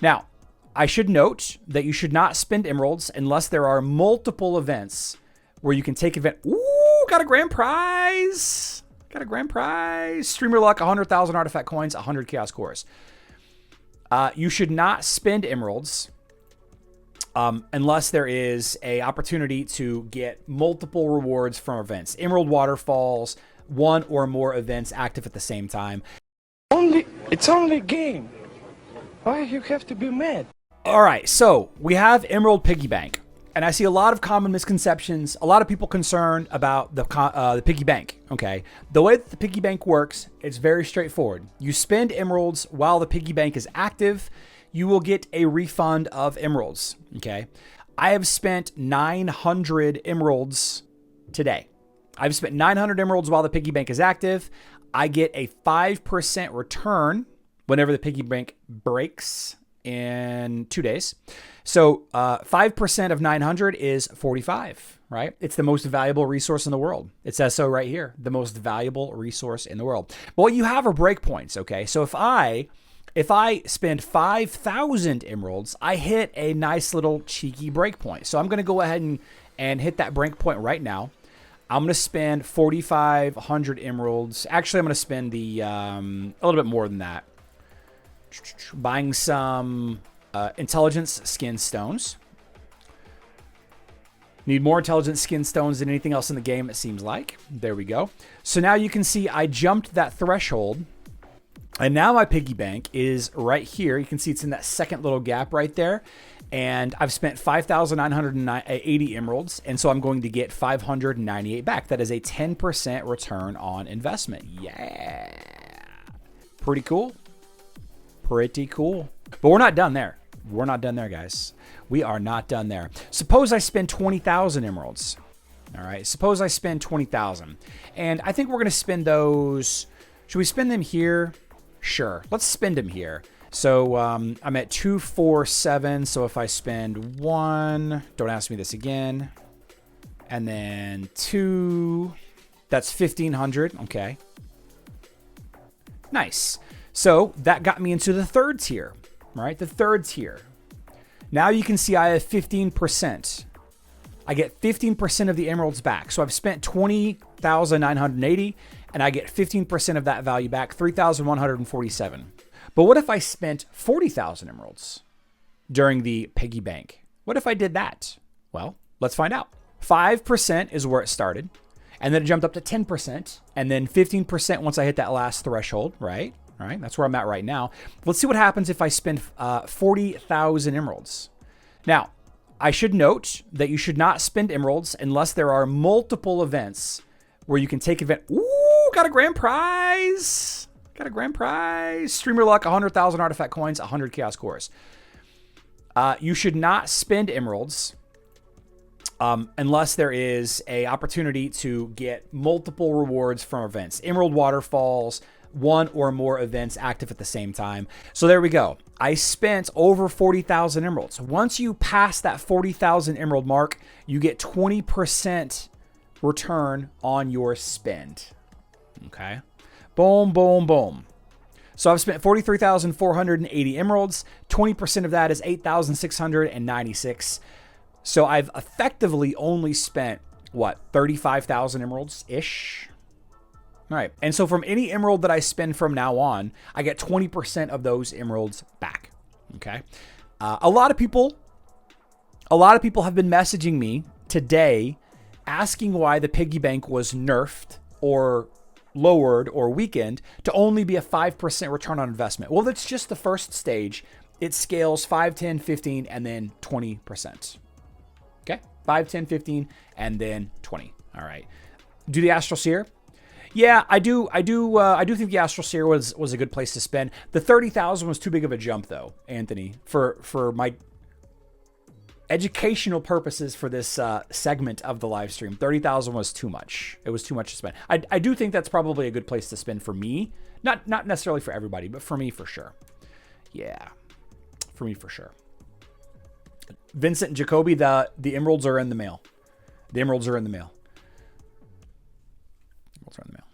Now, I should note that you should not spend emeralds unless there are multiple events where you can take event. Ooh, got a grand prize. Got a grand prize. Streamer luck, 100,000 artifact coins, 100 chaos cores. You should not spend emeralds unless there is a opportunity to get multiple rewards from events. Emerald waterfalls, one or more events active at the same time. It's only a game. Why you have to be mad? All right, so we have Emerald Piggy Bank, and I see a lot of common misconceptions. A lot of people concerned about the Piggy Bank. Okay, the way that the Piggy Bank works, it's very straightforward. You spend emeralds while the Piggy Bank is active. You will get a refund of emeralds. Okay, I have spent 900 emeralds today. I've spent 900 emeralds while the Piggy Bank is active. I get a 5% return whenever the Piggy Bank breaks in 2 days. So 5% of 900 is 45, right? It's the most valuable resource in the world. It says so right here, the most valuable resource in the world. But what you have are breakpoints, okay? So if I spend 5,000 emeralds, I hit a nice little cheeky breakpoint. So I'm going to go ahead and hit that breakpoint right now. I'm going to spend 4,500 emeralds. Actually, I'm going to spend a little bit more than that. Buying some intelligence skin stones. Need more intelligence skin stones than anything else in the game, it seems like. There we go. So now you can see I jumped that threshold. And now my piggy bank is right here. You can see it's in that second little gap right there. And I've spent 5,980 emeralds. And so I'm going to get 598 back. That is a 10% return on investment. Yeah. Pretty cool. Pretty cool. But we're not done there. We're not done there, guys. We are not done there. Suppose I spend 20,000 emeralds. All right. Suppose I spend 20,000. And I think we're going to spend those. Should we spend them here? Sure. Let's spend them here. So I'm at 247. So if I spend 1, don't ask me this again. And then 2, that's 1,500. Okay. Nice. So that got me into the third tier, right? The third tier. Now you can see I have 15%. I get 15% of the emeralds back. So I've spent 20,980 and I get 15% of that value back, 3,147. But what if I spent 40,000 emeralds during the piggy bank? What if I did that? Well, let's find out. 5% is where it started, and then it jumped up to 10%, and then 15% once I hit that last threshold, right? All right, that's where I'm at right now. Let's see what happens if I spend 40,000 emeralds. Now, I should note that you should not spend emeralds unless there are multiple events where you can take event. Ooh, got a grand prize. Got a grand prize. Streamer luck, 100,000 artifact coins, 100 chaos cores. You should not spend emeralds unless there is a opportunity to get multiple rewards from events. Emerald waterfalls, one or more events active at the same time. So there we go. I spent over 40,000 emeralds. Once you pass that 40,000 emerald mark, you get 20% return on your spend. Okay. Boom, boom, boom. So I've spent 43,480 emeralds. 20% of that is 8,696. So I've effectively only spent, what, 35,000 emeralds-ish? All right. And so from any emerald that I spend from now on, I get 20% of those emeralds back. Okay. A lot of people have been messaging me today asking why the piggy bank was nerfed or lowered or weakened to only be a 5% return on investment. Well, that's just the first stage. It scales 5, 10, 15, and then 20%. Okay. 5, 10, 15, and then 20. All right. Do the Astral Seer? Yeah, I do think the Astral Seer was a good place to spend. The 30,000 was too big of a jump, though, Anthony, for my educational purposes for this segment of the live stream. 30,000 was too much. It was too much to spend. I do think that's probably a good place to spend for me. Not necessarily for everybody, but for me for sure. Yeah, for me for sure. Vincent and Jacoby, the emeralds are in the mail. The emeralds are in the mail. Emeralds are in the mail.